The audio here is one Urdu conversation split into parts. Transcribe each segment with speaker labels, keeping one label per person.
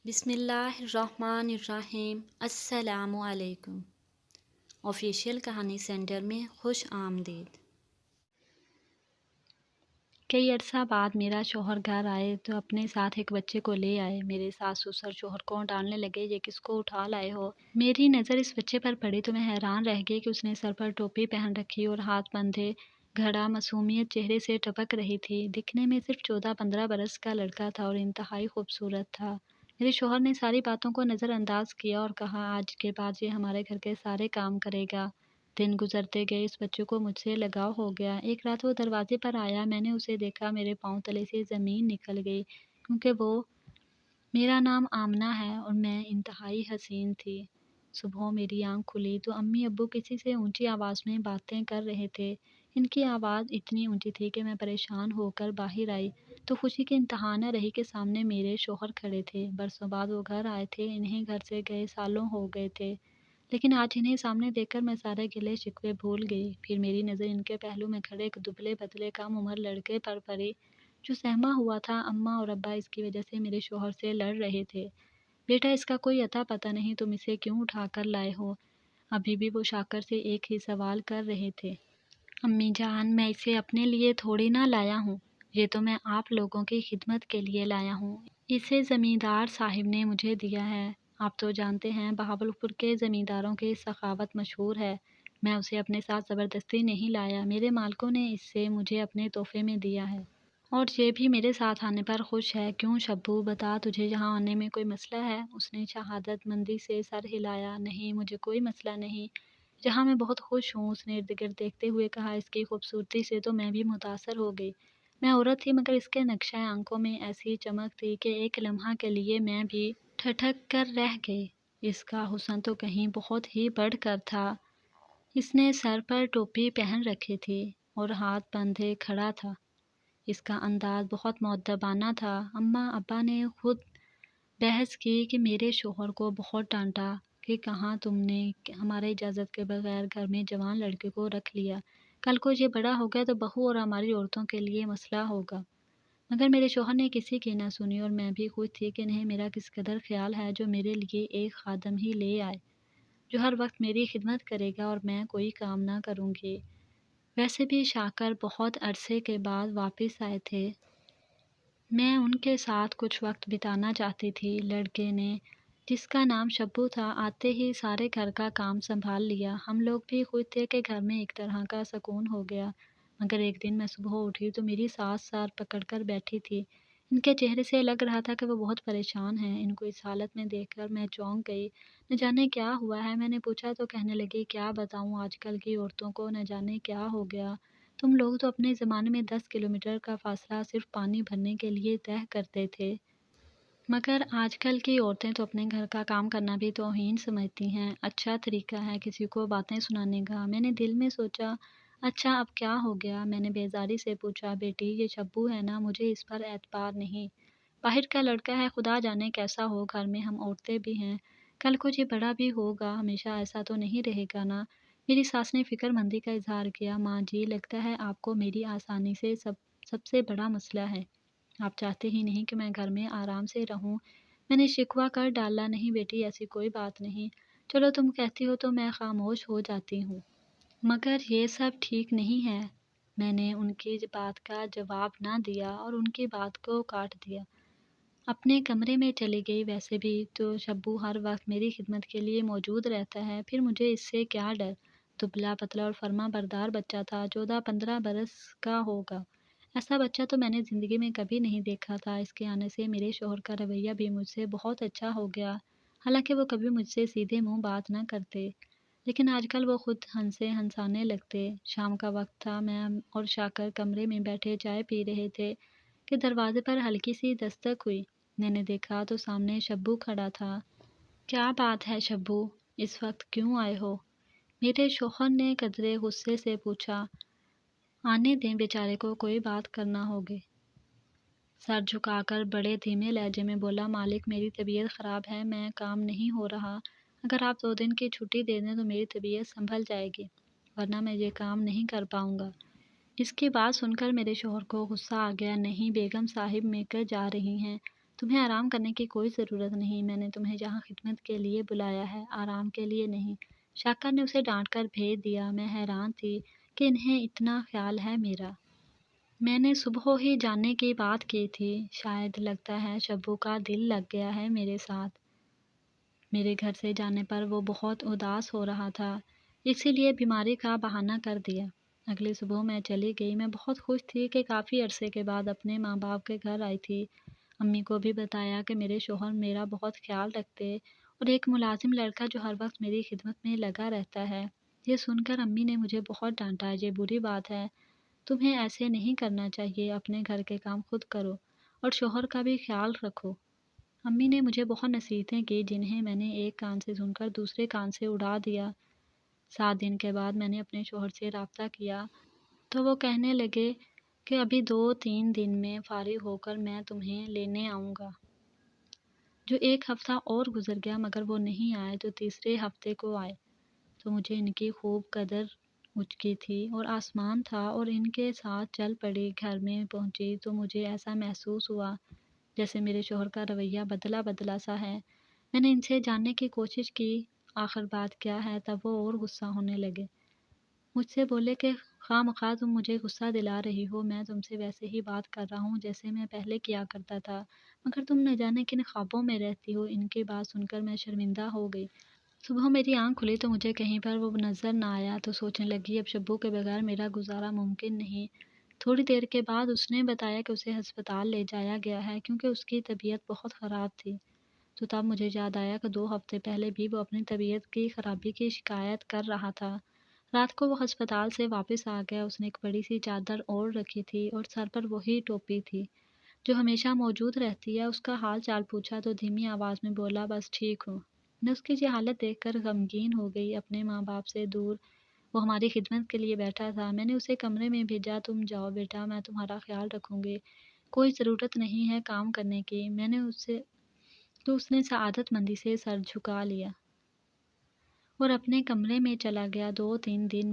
Speaker 1: بسم اللہ الرحمن الرحیم۔ السلام علیکم۔ آفیشیل کہانی سینٹر میں خوش آمدید۔ کئی عرصہ بعد میرا شوہر گھر آئے تو اپنے ساتھ ایک بچے کو لے آئے۔ میرے ساس سسر شوہر کو ڈانٹنے لگے، یہ کس کو اٹھا لائے ہو؟ میری نظر اس بچے پر پڑی تو میں حیران رہ گئی کہ اس نے سر پر ٹوپی پہن رکھی اور ہاتھ بندھے گھڑا معصومیت چہرے سے ٹپک رہی تھی۔ دکھنے میں صرف 14-15 برس کا لڑکا تھا اور انتہائی خوبصورت تھا۔ میرے شوہر نے ساری باتوں کو نظر انداز کیا اور کہا، آج کے بعد یہ ہمارے گھر کے سارے کام کرے گا۔ دن گزرتے گئے، اس بچے کو مجھ سے لگاؤ ہو گیا۔ ایک رات وہ دروازے پر آیا، میں نے اسے دیکھا، میرے پاؤں تلے سے زمین نکل گئی، کیونکہ وہ میرا نام آمنہ ہے اور میں انتہائی حسین تھی۔ صبح میری آنکھ کھلی تو امی ابو کسی سے اونچی آواز میں باتیں کر رہے تھے۔ ان کی آواز اتنی اونچی تھی کہ میں پریشان ہو کر باہر آئی تو خوشی کی انتہا نہ رہی کہ سامنے میرے شوہر کھڑے تھے۔ برسوں بعد وہ گھر آئے تھے، انہیں گھر سے گئے سالوں ہو گئے تھے، لیکن آج انہیں سامنے دیکھ کر میں سارے گلے شکوے بھول گئی۔ پھر میری نظر ان کے پہلو میں کھڑے ایک دبلے پتلے کم عمر لڑکے پر پڑی جو سہما ہوا تھا۔ اماں اور ابا اس کی وجہ سے میرے شوہر سے لڑ رہے تھے۔ بیٹا، اس کا کوئی اتا پتہ نہیں، تم اسے کیوں اٹھا کر لائے ہو؟ ابھی بھی وہ شاکر سے ایک ہی سوال کر رہے تھے۔ امی جان، میں اسے اپنے لیے تھوڑی نہ لایا ہوں، یہ تو میں آپ لوگوں کی خدمت کے لیے لایا ہوں۔ اسے زمیندار صاحب نے مجھے دیا ہے۔ آپ تو جانتے ہیں بہاولپور کے زمینداروں کی سخاوت مشہور ہے۔ میں اسے اپنے ساتھ زبردستی نہیں لایا، میرے مالکوں نے اسے مجھے اپنے تحفے میں دیا ہے، اور یہ بھی میرے ساتھ آنے پر خوش ہے۔ کیوں شبو، بتا، تجھے یہاں آنے میں کوئی مسئلہ ہے؟ اس نے شہادت مندی سے سر ہلایا۔ نہیں، مجھے کوئی مسئلہ نہیں، یہاں میں بہت خوش ہوں۔ اس نے ارد گرد دیکھتے ہوئے کہا، اس کی خوبصورتی سے تو میں بھی متاثر ہو گئی۔ میں عورت تھی مگر اس کے نقشہ آنکھوں میں ایسی چمک تھی کہ ایک لمحہ کے لیے میں بھی ٹھٹک کر رہ گئی۔ اس کا حسن تو کہیں بہت ہی بڑھ کر تھا۔ اس نے سر پر ٹوپی پہن رکھی تھی اور ہاتھ بندھے کھڑا تھا۔ اس کا انداز بہت مؤدبانہ تھا۔ اماں ابا نے خود بحث کی کہ میرے شوہر کو بہت ڈانٹا کہ کہاں تم نے ہمارے اجازت کے بغیر گھر میں جوان لڑکے کو رکھ لیا، کل کو یہ بڑا ہو گیا تو بہو اور ہماری عورتوں کے لیے مسئلہ ہوگا۔ مگر میرے شوہر نے کسی کی نہ سنی اور میں بھی خوش تھی کہ انہیں میرا کس قدر خیال ہے جو میرے لیے ایک خادم ہی لے آئے جو ہر وقت میری خدمت کرے گا اور میں کوئی کام نہ کروں گی۔ ویسے بھی شاکر بہت عرصے کے بعد واپس آئے تھے، میں ان کے ساتھ کچھ وقت بتانا چاہتی تھی۔ لڑکے نے، جس کا نام شبو تھا، آتے ہی سارے گھر کا کام سنبھال لیا۔ ہم لوگ بھی خوش تھے کہ گھر میں ایک طرح کا سکون ہو گیا۔ مگر ایک دن میں صبح اٹھی تو میری ساس سر پکڑ کر بیٹھی تھی۔ ان کے چہرے سے لگ رہا تھا کہ وہ بہت پریشان ہیں۔ ان کو اس حالت میں دیکھ کر میں چونک گئی۔ نہ جانے کیا ہوا ہے، میں نے پوچھا تو کہنے لگی، کیا بتاؤں، آج کل کی عورتوں کو نہ جانے کیا ہو گیا۔ تم لوگ تو اپنے زمانے میں 10 کلومیٹر کا فاصلہ صرف پانی بھرنے کے لیے طے کرتے تھے، مگر آج کل کی عورتیں تو اپنے گھر کا کام کرنا بھی توہین سمجھتی ہیں۔ اچھا طریقہ ہے کسی کو باتیں سنانے کا۔ میں نے دل میں سوچا، اچھا اب کیا ہو گیا؟ میں نے بیزاری سے پوچھا، بیٹی یہ شبو ہے نا، مجھے اس پر اعتبار نہیں، باہر کا لڑکا ہے، خدا جانے کیسا ہو، گھر میں ہم عورتیں بھی ہیں، کل کو یہ بڑا بھی ہوگا، ہمیشہ ایسا تو نہیں رہے گا نا؟ میری ساس نے فکر مندی کا اظہار کیا۔ ماں جی، لگتا ہے آپ کو میری آسانی سے سب سے بڑا مسئلہ ہے، آپ چاہتے ہی نہیں کہ میں گھر میں آرام سے رہوں۔ میں نے شکوہ کر ڈالا، نہیں بیٹی، ایسی کوئی بات نہیں، چلو تم کہتی ہو تو میں خاموش ہو جاتی ہوں، مگر یہ سب ٹھیک نہیں ہے۔ میں نے ان کی بات کا جواب نہ دیا اور ان کی بات کو کاٹ دیا، اپنے کمرے میں چلی گئی۔ ویسے بھی تو شبو ہر وقت میری خدمت کے لیے موجود رہتا ہے، پھر مجھے اس سے کیا ڈر؟ دبلا پتلا اور فرما بردار بچہ تھا، 14-15 برس کا ہوگا۔ ایسا بچہ تو میں نے زندگی میں کبھی نہیں دیکھا تھا۔ اس کے آنے سے میرے شوہر کا رویہ بھی مجھ سے بہت اچھا ہو گیا، حالانکہ وہ کبھی مجھ سے سیدھے منہ بات نہ کرتے، لیکن آج کل وہ خود ہنسانے لگتے۔ شام کا وقت تھا، میں اور شاکر کمرے میں بیٹھے چائے پی رہے تھے کہ دروازے پر ہلکی سی دستک ہوئی۔ میں نے دیکھا تو سامنے شبو کھڑا تھا۔ کیا بات ہے شبو، اس وقت کیوں آئے ہو؟ میرے شوہر نے قدرے غصے سے پوچھا۔ آنے دیں، بیچارے کو کوئی بات کرنا ہوگی۔ سر جھکا کر بڑے دھیمے لہجے میں بولا، مالک میری طبیعت خراب ہے، میں کام نہیں ہو رہا، اگر آپ 2 دن کی چھٹی دے دیں تو میری طبیعت سنبھل جائے گی، ورنہ میں یہ کام نہیں کر پاؤں گا۔ اس کی بات سن کر میرے شوہر کو غصہ آ گیا۔ نہیں بیگم صاحب مل کر جا رہی ہیں تمہیں آرام کرنے کی کوئی ضرورت نہیں، میں نے تمہیں یہاں خدمت کے لیے بلایا ہے، آرام کے لیے نہیں۔ شاکر نے اسے ڈانٹ کر بھیج دیا۔ میں حیران تھی کہ انہیں اتنا خیال ہے میرا۔ میں نے صبح ہی جاننے کی بات کی تھی، شاید لگتا ہے شبو کا دل لگ گیا ہے میرے ساتھ۔ میرے گھر سے جانے پر وہ بہت اداس ہو رہا تھا، اسی لیے بیماری کا بہانہ کر دیا۔ اگلی صبح میں چلی گئی۔ میں بہت خوش تھی کہ کافی عرصے کے بعد اپنے ماں باپ کے گھر آئی تھی۔ امی کو بھی بتایا کہ میرے شوہر میرا بہت خیال رکھتے اور ایک ملازم لڑکا جو ہر وقت میری خدمت میں لگا رہتا ہے۔ یہ سن کر امی نے مجھے بہت ڈانٹا، یہ بری بات ہے، تمہیں ایسے نہیں کرنا چاہیے، اپنے گھر کے کام خود کرو اور شوہر کا بھی خیال رکھو۔ امی نے مجھے بہت نصیحتیں کی جنہیں میں نے ایک کان سے سن کر دوسرے کان سے اڑا دیا۔ 7 دن کے بعد میں نے اپنے شوہر سے رابطہ کیا تو وہ کہنے لگے کہ ابھی 2-3 دن میں فارغ ہو کر میں تمہیں لینے آؤں گا۔ جو ایک ہفتہ اور گزر گیا مگر وہ نہیں آئے تو تیسرے ہفتے کو آئے تو مجھے ان کی خوب قدر ہو چکی تھی اور آسمان تھا اور ان کے ساتھ چل پڑی۔ گھر میں پہنچی تو مجھے ایسا محسوس ہوا جیسے میرے شوہر کا رویہ بدلا بدلا سا ہے۔ میں نے ان سے جاننے کی کوشش کی آخر بات کیا ہے، تب وہ اور غصہ ہونے لگے۔ مجھ سے بولے کہ خواہ مخواہ تم مجھے غصہ دلا رہی ہو، میں تم سے ویسے ہی بات کر رہا ہوں جیسے میں پہلے کیا کرتا تھا، مگر تم نہ جانے کن خوابوں میں رہتی ہو۔ ان کی بات سن کر میں شرمندہ ہو گئی۔ صبح میری آنکھ کھلی تو مجھے کہیں پر وہ نظر نہ آیا تو سوچنے لگی اب شبو کے بغیر میرا گزارا ممکن نہیں۔ تھوڑی دیر کے بعد اس نے بتایا کہ اسے ہسپتال لے جایا گیا ہے کیونکہ اس کی طبیعت بہت خراب تھی۔ تو تب مجھے یاد آیا کہ 2 ہفتے پہلے بھی وہ اپنی طبیعت کی خرابی کی شکایت کر رہا تھا۔ رات کو وہ ہسپتال سے واپس آ گیا۔ اس نے ایک بڑی سی چادر اوڑھ رکھی تھی اور سر پر وہی ٹوپی تھی جو ہمیشہ موجود رہتی ہے۔ اس کا حال چال پوچھا تو دھیمی آواز میں بولا بس ٹھیک ہوں۔ میں اس کی یہ حالت دیکھ کر غمگین ہو گئی۔ اپنے ماں باپ سے دور وہ ہماری خدمت کے لیے بیٹھا تھا۔ میں نے اسے کمرے میں بھیجا، تم جاؤ بیٹا، میں تمہارا خیال رکھوں گی، کوئی ضرورت نہیں ہے کام کرنے کی۔ میں نے اس نے سعادت مندی سے سر جھکا لیا اور اپنے کمرے میں چلا گیا۔ 2-3 دن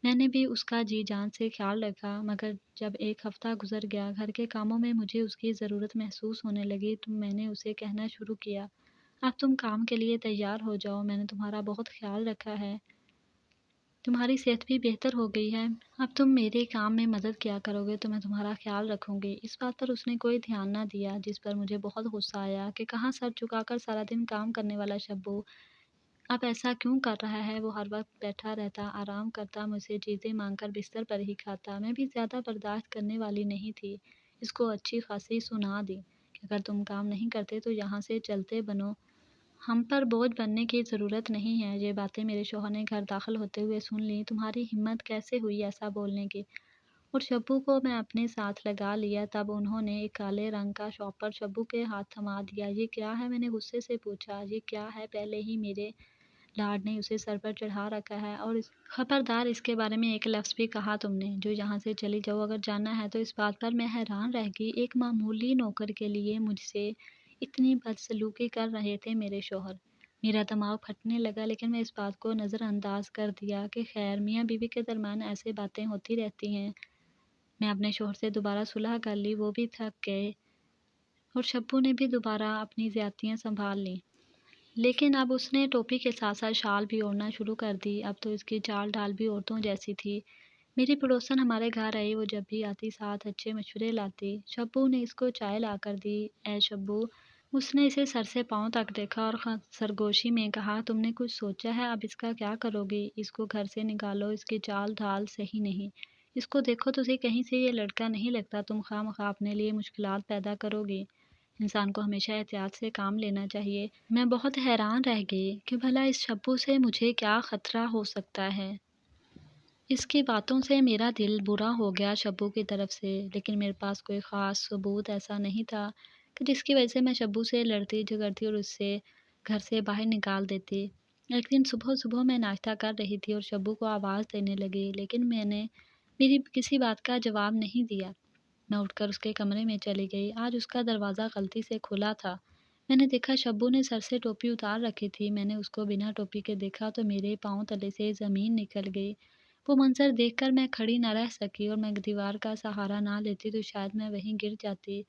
Speaker 1: میں نے بھی اس کا جی جان سے خیال رکھا، مگر جب ایک ہفتہ گزر گیا، گھر کے کاموں میں مجھے اس کی ضرورت محسوس ہونے لگی تو میں نے اسے کہنا شروع کیا اب تم کام کے لیے تیار ہو جاؤ، میں نے تمہارا بہت خیال رکھا ہے، تمہاری صحت بھی بہتر ہو گئی ہے، اب تم میرے کام میں مدد کیا کرو گے تو میں تمہارا خیال رکھوں گی۔ اس بات پر اس نے کوئی دھیان نہ دیا، جس پر مجھے بہت غصہ آیا کہ کہاں سر جھکا کر سارا دن کام کرنے والا شبو اب ایسا کیوں کر رہا ہے۔ وہ ہر وقت بیٹھا رہتا، آرام کرتا، مجھ سے چیزیں مانگ کر بستر پر ہی کھاتا۔ میں بھی زیادہ برداشت کرنے والی نہیں تھی، اس کو اچھی خاصی سنا دی کہ اگر تم کام نہیں کرتے تو یہاں سے چلتے بنو، ہم پر بوجھ بننے کی ضرورت نہیں ہے۔ یہ باتیں میرے شوہر نے گھر داخل ہوتے ہوئے سن لی۔ تمہاری ہمت کیسے ہوئی ایسا بولنے کی؟ اور شبو کو میں اپنے ساتھ لگا لیا۔ تب انہوں نے ایک کالے رنگ کا شاپر شبو کے ہاتھ تھما دیا۔ یہ کیا ہے؟ میں نے غصے سے پوچھا۔ یہ کیا ہے؟ پہلے ہی میرے لاڈ نے اسے سر پر چڑھا رکھا ہے اور خبردار اس کے بارے میں ایک لفظ بھی کہا تم نے جو یہاں سے چلی جاؤ، اگر جانا ہے تو۔ اس بات پر میں حیران رہ گئی، ایک معمولی نوکر کے لیے مجھ سے اتنی بدسلوکی کر رہے تھے میرے شوہر۔ میرا دماغ پھٹنے لگا لیکن میں اس بات کو نظر انداز کر دیا کہ خیر میاں بیوی کے درمیان ایسے باتیں ہوتی رہتی ہیں۔ میں اپنے شوہر سے دوبارہ صلح کر لی، وہ بھی تھک گئے اور شبو نے بھی دوبارہ اپنی زیادتیاں سنبھال لیں، لیکن اب اس نے ٹوپی کے ساتھ ساتھ شال بھی اوڑھنا شروع کر دی۔ اب تو اس کی چال ڈال بھی عورتوں جیسی تھی۔ میری پڑوسن ہمارے گھر آئی، وہ جب بھی آتی ساتھ اچھے مشورے لاتی۔ شبو نے اس کو چائے لا کر دی۔ اے شبو، اس نے اسے سر سے پاؤں تک دیکھا اور سرگوشی میں کہا تم نے کچھ سوچا ہے اب اس کا کیا کرو گی؟ اس کو گھر سے نکالو، اس کی چال ڈھال صحیح نہیں، اس کو دیکھو تو کہیں سے یہ لڑکا نہیں لگتا، تم خواہ مخواہ اپنے لیے مشکلات پیدا کرو گی۔ انسان کو ہمیشہ احتیاط سے کام لینا چاہیے۔ میں بہت حیران رہ گئی کہ بھلا اس شبو سے مجھے کیا خطرہ ہو سکتا ہے۔ اس کی باتوں سے میرا دل برا ہو گیا شبو کی طرف سے، لیکن میرے پاس کوئی خاص ثبوت ایسا نہیں تھا کہ جس کی وجہ سے میں شبو سے لڑتی جھگڑتی اور اس سے گھر سے باہر نکال دیتی۔ ایک دن صبح میں ناشتہ کر رہی تھی اور شبو کو آواز دینے لگی، لیکن میں نے میری کسی بات کا جواب نہیں دیا۔ میں اٹھ کر اس کے کمرے میں چلی گئی۔ آج اس کا دروازہ غلطی سے کھلا تھا۔ میں نے دیکھا شبو نے سر سے ٹوپی اتار رکھی تھی۔ میں نے اس کو بنا ٹوپی کے دیکھا تو میرے پاؤں تلے سے زمین نکل گئی۔ وہ منظر دیکھ کر میں کھڑی نہ رہ سکی اور میں دیوار کا سہارا نہ لیتی تو شاید میں وہیں گر جاتی۔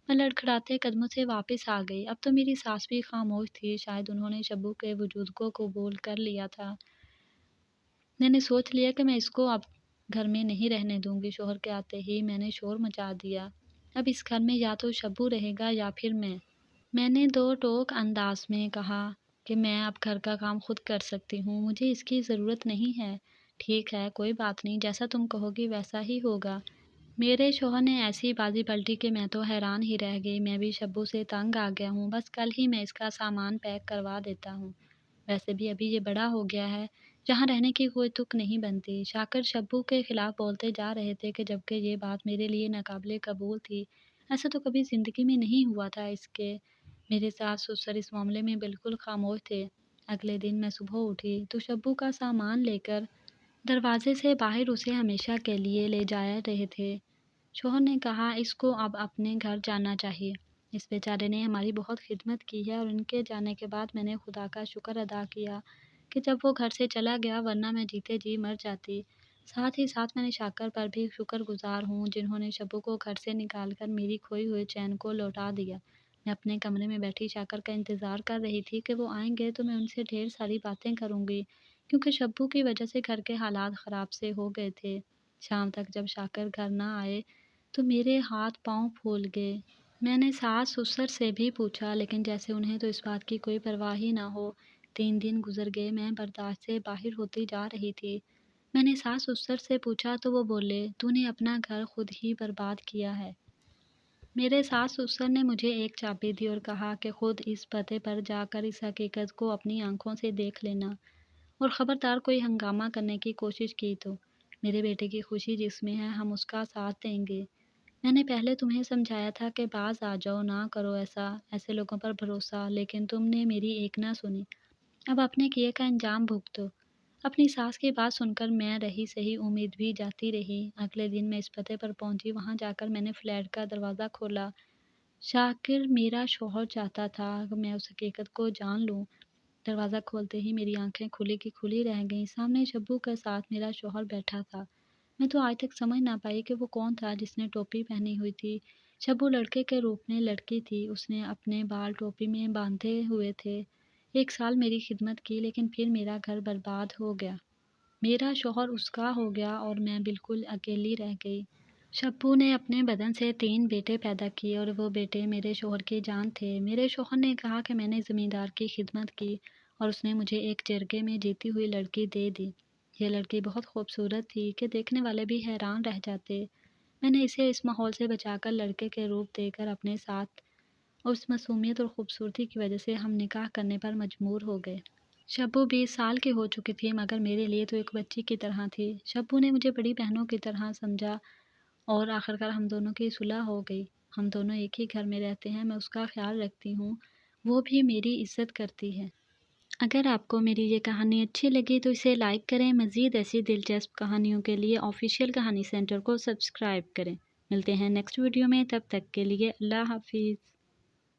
Speaker 1: میں لڑکھڑاتے قدموں سے واپس آ گئی۔ اب تو میری ساس بھی خاموش تھی، شاید انہوں نے شبو کے وجود کو قبول کر لیا تھا۔ میں نے سوچ لیا کہ میں اس کو اب گھر میں نہیں رہنے دوں گی۔ شوہر کے آتے ہی میں نے شور مچا دیا، اب اس گھر میں یا تو شبو رہے گا یا پھر میں نے دو ٹوک انداز میں کہا کہ میں اب گھر کا کام خود کر سکتی ہوں، مجھے اس کی ضرورت نہیں ہے۔ ٹھیک ہے، کوئی بات نہیں، جیسا تم کہو گی ویسا ہی ہوگا۔ میرے شوہر نے ایسی بازی پلٹی کہ میں تو حیران ہی رہ گئی۔ میں بھی شبو سے تنگ آ گیا ہوں، بس کل ہی میں اس کا سامان پیک کروا دیتا ہوں۔ ویسے بھی ابھی یہ بڑا ہو گیا ہے، جہاں رہنے کی کوئی تک نہیں بنتی۔ شاکر شبو کے خلاف بولتے جا رہے تھے کہ جبکہ یہ بات میرے لیے ناقابل قبول تھی، ایسا تو کبھی زندگی میں نہیں ہوا تھا اس کے۔ میرے ساس سسر اس معاملے میں بالکل خاموش تھے۔ اگلے دن میں صبح اٹھی تو شبو کا سامان لے کر دروازے سے باہر اسے ہمیشہ کے لیے لے جا رہے تھے۔ شوہر نے کہا اس کو اب اپنے گھر جانا چاہیے، اس بیچارے نے ہماری بہت خدمت کی ہے، اور ان کے جانے کے بعد میں نے خدا کا شکر ادا کیا کہ جب وہ گھر سے چلا گیا، ورنہ میں جیتے جی مر جاتی۔ ساتھ ہی ساتھ میں نے شاکر پر بھی شکر گزار ہوں، جنہوں نے شبو کو گھر سے نکال کر میری کھوئی ہوئی چین کو لوٹا دیا۔ میں اپنے کمرے میں بیٹھی شاکر کا انتظار کر رہی تھی کہ وہ آئیں گے تو میں ان سے ڈھیر ساری باتیں کروں گی، کیونکہ شبو کی وجہ سے گھر کے حالات خراب سے ہو گئے تھے۔ شام تک جب شاکر گھر نہ آئے تو میرے ہاتھ پاؤں پھول گئے۔ میں نے ساس سسر سے بھی پوچھا، لیکن جیسے انہیں تو اس بات کی کوئی پرواہ ہی نہ ہو۔ 3 دن گزر گئے، میں برداشت سے باہر ہوتی جا رہی تھی۔ میں نے ساس سسر سے پوچھا تو وہ بولے، تو نے اپنا گھر خود ہی برباد کیا ہے۔ میرے ساس سسر نے مجھے ایک چابی دی اور کہا کہ خود اس پتے پر جا کر اس حقیقت کو اپنی آنکھوں سے دیکھ لینا، اور خبردار کوئی ہنگامہ کرنے کی کوشش کی تو میرے بیٹے کی خوشی جس میں ہے ہم اس کا ساتھ دیں گے۔ میں نے پہلے تمہیں سمجھایا تھا کہ باز آ جاؤ، نہ کرو ایسے لوگوں پر بھروسہ، لیکن تم نے میری ایک نہ سنی۔ اب اپنے کیے کا انجام بھگتو۔ اپنی ساس کی بات سن کر میں رہی سہی امید بھی جاتی رہی۔ اگلے دن میں اس پتے پر پہنچی، وہاں جا کر میں نے فلیٹ کا دروازہ کھولا۔ شاکر میرا شوہر چاہتا تھا کہ میں اس حقیقت کو جان لوں۔ دروازہ کھولتے ہی میری آنکھیں کھلی کی کھلی رہ گئیں۔ سامنے شبو کے ساتھ میرا شوہر بیٹھا تھا۔ میں تو آج تک سمجھ نہ پائی کہ وہ کون تھا جس نے ٹوپی پہنی ہوئی تھی۔ شبو لڑکے کے روپ میں لڑکی تھی، اس نے اپنے بال ٹوپی میں باندھے ہوئے تھے۔ 1 سال میری خدمت کی، لیکن پھر میرا گھر برباد ہو گیا۔ میرا شوہر اس کا ہو گیا اور میں بالکل اکیلی رہ گئی۔ شبو نے اپنے بدن سے 3 بیٹے پیدا کیے، اور وہ بیٹے میرے شوہر کی جان تھے۔ میرے شوہر نے کہا کہ میں نے زمیندار کی خدمت کی، اور اس نے مجھے ایک جرگے میں جیتی ہوئی لڑکی دے دی۔ یہ لڑکی بہت خوبصورت تھی کہ دیکھنے والے بھی حیران رہ جاتے۔ میں نے اسے اس ماحول سے بچا کر لڑکے کے روپ دے کر اپنے ساتھ، اور اس معصومیت اور خوبصورتی کی وجہ سے ہم نکاح کرنے پر مجبور ہو گئے۔ شبو 20 سال کی ہو چکی تھی، مگر میرے لیے تو ایک بچی کی طرح تھی۔ شبو نے مجھے بڑی بہنوں کی طرح سمجھا، اور آخرکار ہم دونوں کی صلح ہو گئی۔ ہم دونوں ایک ہی گھر میں رہتے ہیں، میں اس کا خیال رکھتی ہوں، وہ بھی میری عزت کرتی ہے۔ اگر آپ کو میری یہ کہانی اچھی لگی تو اسے لائک کریں۔ مزید ایسی دلچسپ کہانیوں کے لیے آفیشیل کہانی سینٹر کو سبسکرائب کریں۔ ملتے ہیں نیکسٹ ویڈیو میں، تب تک کے لیے اللہ حافظ۔